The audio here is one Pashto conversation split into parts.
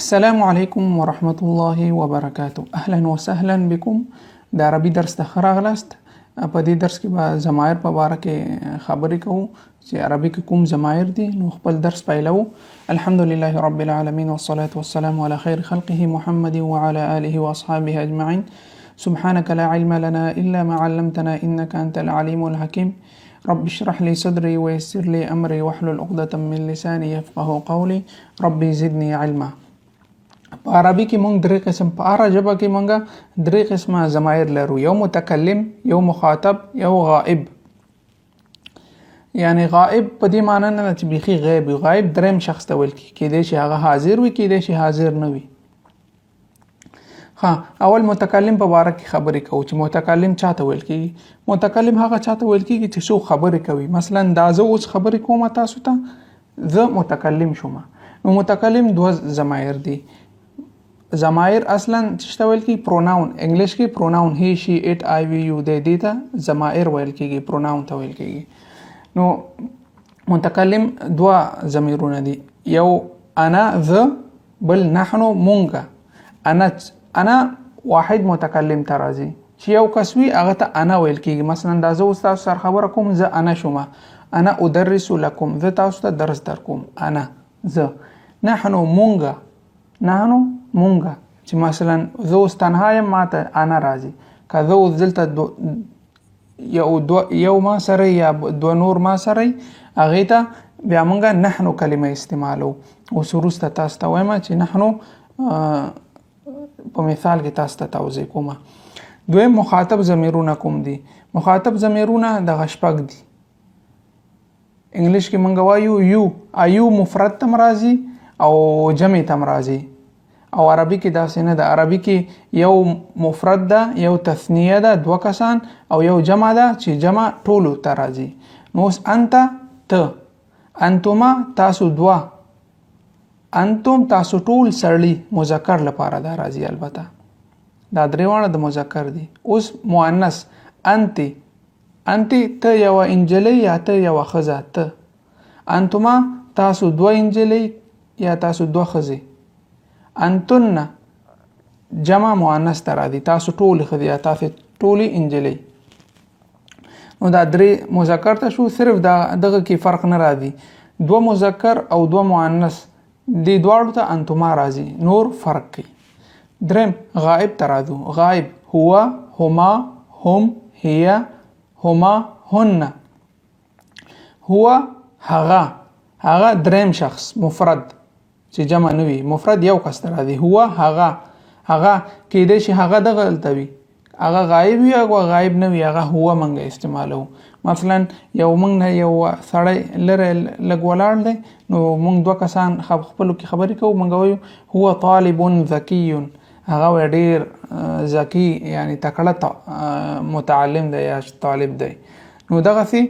السلام عليكم ورحمة الله وبركاته. أهلا وسهلا بكم. د عربي درس ته ښه راغلاست. په دې درس کې به ضماير په باره کې خبرې کوو چې عربي کې کوم ضماير دي. نو خپل درس پیلو. الحمدلله رب العالمين والصلاة والسلام على خير خلقه محمد وعلى آله وأصحابه أجمعين. سبحانك لا علم لنا إلا ما علمتنا إنك أنت العليم الحكيم. رب اشرح لي صدري ويسر لي أمري واحلل عقدة من لساني يفقه قولي. ربي زدني علما. په عربي کې مونږ درې قسم په هر ژبه کې مونږ درې قسمه ضمایر لرو. یو متکلم، یو مخاطب، یو غائب. یعنی غائب په دې معنی نه چې بیخي غیب وي. غائب دریم شخص ته ویل کېدای شي هغه حاضر وي، کېدای شي حاضر نه وي. اول متکلم په باره کې خبرې کوو چې متکلم چاته ویل کېږي. متکلم هغه چاته ویل کېږي چې څوک خبرې کوي. مثلا دا زه اوس خبرې کوم تاسو ته، زه متکلم شوم. نو متکلم دوه ضمایر دي. ضمایر اصلا څه ویل کېږي؟ پروناون. انګلیش کې پروناون هی شي اټ آی وی یو د دې ته ضمایر ویل کېږي، پروناون ته ویل کېږي. نو متکلم دوه ضمیرونه دي، یو انا ذ، بل نحنو مونږه. انا واحد متکلم ته راځي چې یو کس وي هغه ته انا ویل کېږي. مثلا دا زه اوس تاسو سره خبره کوم، زه انا شوم. انا ادرس لكم، زه تاسو ته درس درکوم. انا زه. نحنو مونږه، نحنو مونږه چې مثلا زه اوس تنها یم ماته انا راځي. که زه اوس دلته یو ما سره یا دو نور ما سره هغې ته بیا مونږه نحنو کلمه استعمالو. اوس وروسته تاسو ته وایم چې نحنو په مثال کې تاسو ته توضیح کوم. دویم مخاطب ضمیرونه کوم دي؟ مخاطب ضمیرونه دغه شپږ دي. انګلیش کې مونږ وایو یو. ایو مفرد تم راځي او جمع تم راځي. او عربي کې داسې نه ده. عربي کې یو مفرد ده، یو تثنیه ده دوه کسان، او یو جمع ده چې جمع ټولو ته راځي. نو اوس انت ته، انتما تاسو دوه، انتم تاسو ټول سړي مذکر لپاره دا راځي. البته دا درې واړه د مذکر دي. اوس مؤنث انت، انت ته یو انجلی یا ته یو ښځه. ته انتما تاسو دوه انجلی یا تاسو دوه ښځې. انتن جمع مؤنث ته راځي، تاسو ټول ښځې یا تاسو ټولې انجلی. نو دا درې مذکر ته شو. صرف دغه کې فرق نه راځي. دوه مذکر او دوه مؤنث دې دواړو ته انتما راځي، نور فرق کوي. دریم غائب ته راځو. غائب هو، هما، هم، هي، هما، هن. هو هغه، هغه دریم شخص مفرد چې جمع نه وي. مفرد یو کس ته راځي. هو هغه، هغه کېدای شي هغه دغه دلته وي، هغه غایب وي او غایب نه وي. هغه هو منګه استعمالو. مثلا یو موږ نه یو سړی لره لږ ولاړ دی، نو موږ دوه کسان خپلو کې خبرې کوو، موږ وایو هو طالب ذکي. هغه ډېر ذکي یعنی تکړه متعلم دی یا طالب دی. نو دغسې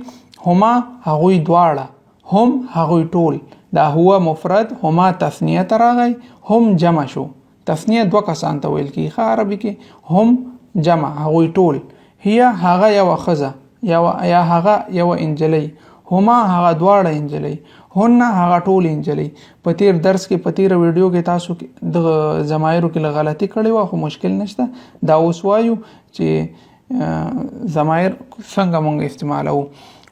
هما هغوی دواړه، هم هغوی ټول. دا هو مفرد، هما تثنیه ته راغی، هم جمع شو. تثنیه دوه کسان ته ویل کېږي. عربي کې هم جمع هغوی ټول. هي هغه یوه ښځه یا هغه یوه انجلی. هما هغه دواړه انجلی. هن هغه ټول انجلی. په تیر درس کې، په تیر ویډیو کې تاسو د ضمایرو کې غلطي کړې وه، خو مشکل نشته. دا اوس وایو چې ضمایر څنګه مونږ استعمالو.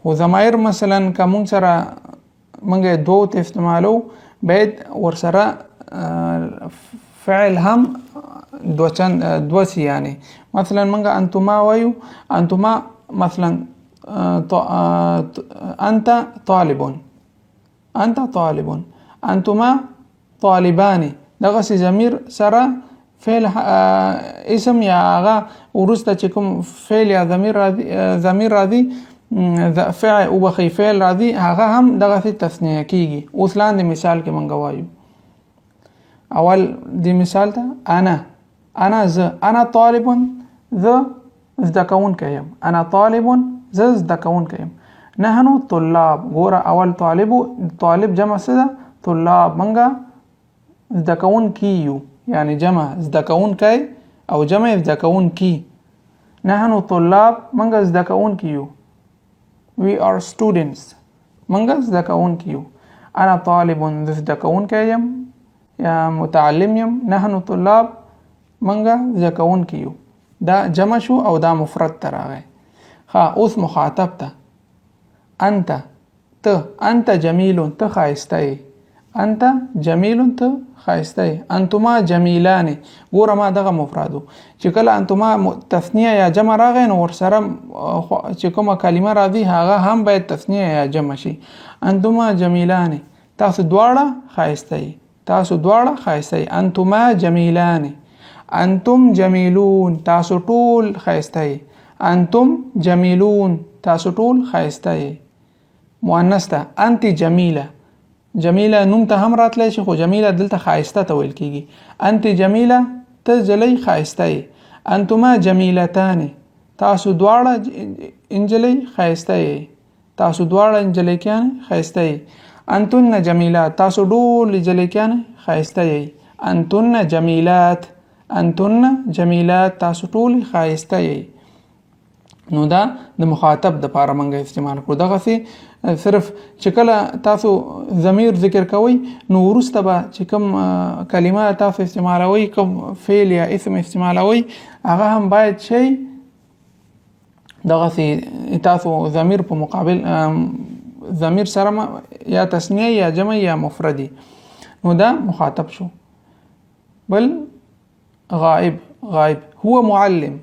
او ضمایر مثلا که مونږ سره منګه دوه ته استعمالو، باید ورسره فعل هم دوه سی. یعنی مثلا منګه انتما وایو، انتما مثلا انت طالب، انت طالب، انتما طالبان. دغه سی ضمیر سره فعل اسم یا هغه ورسته چې کوم فعل یا ضمیر راځي، فعل او بخی فعل راځي، هغه هم دغه تثنیه کیږي. اوس لاندې مثال کې مونږ وایو. اول دی مثال ته انا زه، انا طالب، زه زده کوونکی یم. انا طالب، زه زده کوونکی یم. نحنو طلاب. ګوره اول طالب جمع څه ده؟ طلاب. مونږه زده کوونکي یو، یعنی جمع زده کوونکی او جمع زده کوونکي. نحنو طلاب، مونږه زده کوونکي یو. We are students. منګه زده کوونکي یو. انا طالب، زده کوونکی یم یا متعلم یم، نحن طلاب منګه زده کوونکي یو. دا جمع شو او دا مفرد ته راغی. اوس مخاطب ته انت، ته، انت جمیل، ته ښایسته یې، انت جمیل، ته ښایسته یې. انتما جمیلان، ګوره ما دغه مفردو چې کله انتما تثنیه یا جمع راغی نو ورسره چې کومه کلمه راځي هغه هم باید تثنیه یا جمع شي. انتما جمیلان، تاسو دواړه ښایسته یې، تاسو دواړه ښایسته یې. انتما جمیلان، انتم جمیلون، تاسو ټول ښایسته یې. انتم جمیلون، تاسو ټول ښایسته یې. مؤنث ته انت جمیله، جمیله نوم ته هم راتلی شي خو جمیله دلته ښایسته ته ویل کیږي. انت جمیله، ته جلی ښایسته یې. انتما جمیلتان، تاسو دواړه انجلی ښایسته یې، تاسو دواړه انجلیکیان ښایسته یې. انتن جمیلات، تاسو ډول انجلیکیان ښایسته یې. انتن جمیلات، انتن جمیلات، تاسو ټول ښایسته یې. نو دا د مخاطب د پاره منګه استعمال کړو. دغه صرف چې کله تاسو ضمیر ذکر کوئ نو وروسته به چې کوم کلمه تاسو استعمالوي، کوم فعل یا اسم استعمالوي، هغه هم باید شي دغه تاسو ضمیر په مقابل ضمیر سره یا تثنیه یا جمع یا مفردی. نو دا مخاطب شو. بل غايب، غايب هو معلم،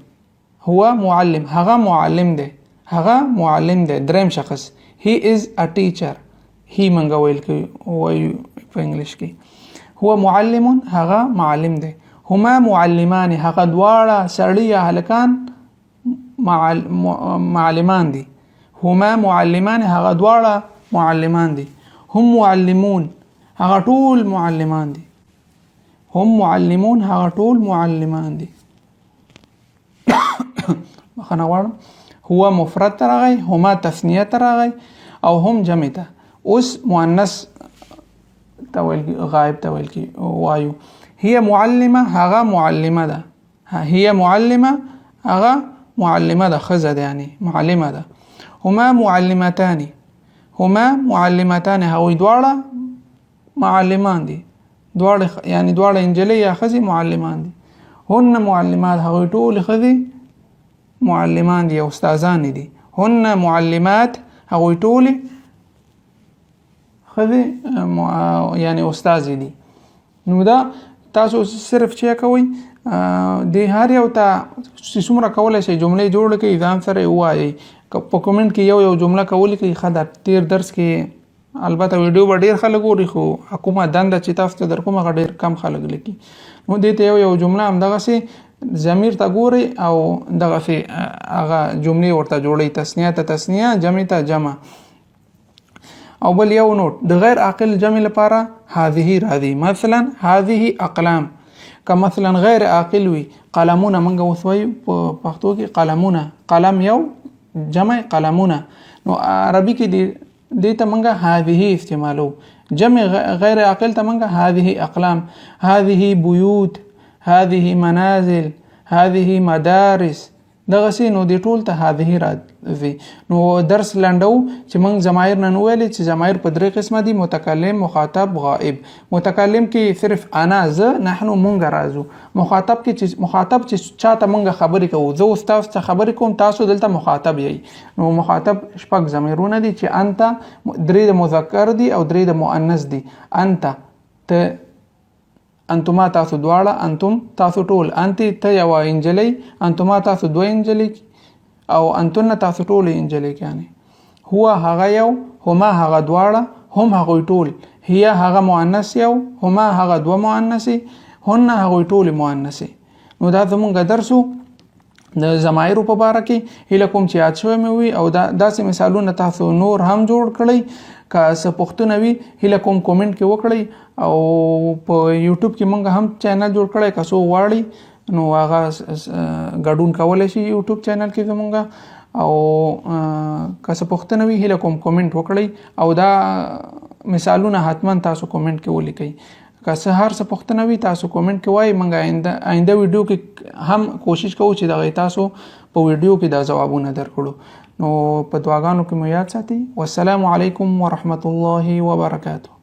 هو معلم، هغه معلم دی، هغه معلم دی. دریم شخص he is a teacher، he منګه ویل کی وایو په انګلیش کې. هو معلم، هغه معلم دی. هما معلمان، هغه دواړه سړي یا هلکان معلمان دي. هما معلمان، هغه دواړه معلمان دي. هم معلمون، هغه ټول معلمان دي. هم معلمون، هغه ټول معلمان دي. مخنه غواړم. هو مفرد ته راغی، هما تثنیه ته راغی او هم جمع ته. اوس مؤنث ته ویل غایب ته ویل کی وایو. هي معلمه، هغه معلمه ده. هي معلمه، هغه معلمه ده، ښځه ده یعنی معلمه ده. هما معلمتان، هما معلمتان، هغوی دواړه معلمان دي، دواړه یعنی دواړه انجلۍ یا ښځې معلمان دي. هن معلمات، هغوی ټولې ښځې معلمان دي او استادان دي. هن معلمات، هغوی ټولې ښځې یعنی استاد دي. نو دا تاسو صرف چې کوئ د هر یو ته چې څومره کولی شئ جملې جوړ کړئ ځان سره یې ووایئ. په کومنټ کې یو جمله کولی کړئ ښه ده. تیر درس کې البته ویډیو به ډېر خلک ګوري خو کومه دنده چې تاسو ته در کوم هغه ډېر کم خلک لیکي. نو دې ته یو جمله همدغسې ضمیر ته ګورئ او دغسې هغه جملې ورته جوړئ. تثنیه ته تثنیه، جمع ته جمع. او بل یو نوٹ د غیر عاقل جمع لپاره هذه راځي. مثلا هذه اقلام، که مثلا غیر عاقل وي قلمونه، منګه اوس وایو په پښتو کې قلمونه، قلم یو جمع قلمونه. نو عربي کې دې ته منګه هذه استعمالو. جمع غیر عاقل ته منګه هذه اقلام، هذه بیوت، هذه منازل، هذه مدارس. دغسې نو دې ټول ته هذه راځي. نو درس لنډو چې موږ ضمایر نن ویلې چې ضمایر په درې قسمه دي: متکلم، مخاطب، غائب. متکلم کې صرف انا، زه، نحنو، مونږ راځو. مخاطب کې چې مخاطب چې چاته مونږ خبرې کوو، زه اوس تاسو ته خبرې کوم، تاسو دلته مخاطب یې. نو مخاطب شپږ ضمیرونه دي چې انت، درې د مذکر دي او درې د مؤنث دي. انت، ته، انتما تاسو دواړه، انتم تاسو ټول، انت ته یو انجلی، انتما تاسو دوه انجلی او انتن تاسو ټول انجلی کانی. هو هغه یو، هما هغه دواړه، هم هغوی ټول، هي هغه مؤنث یو، هما هغه دوه مؤنثي، هن هغوی ټول مؤنثي. نو دا زمونږ درسو د ضمایرو په باره کې هیله کوم چې یاد شوی مې وي او داسې مثالونه تاسو نور هم جوړ کړئ. که څه پوښتنه وي هیله کوم کومنټ کې وکړئ. او په یوټیوب کې مونږ هم چینل جوړ کړی، که څوک غواړي نو هغه ګډون کولی شي یوټیوب چینل کې زمونږ. او که څه پوښتنه وي هیله کوم کومنټ وکړئ او دا مثالونه حتما تاسو کومنټ کې ولیکئ. که څه هر څه پوښتنه وي تاسو کومنټ کې وایي، موږ آینده ویډیو کې هم کوشش کوو چې دغه تاسو په ویډیو کې دا ځوابونه درکړو. نو په دعاګانو کې مو یاد ساتئ. والسلام علیکم ورحمت الله وبرکاته.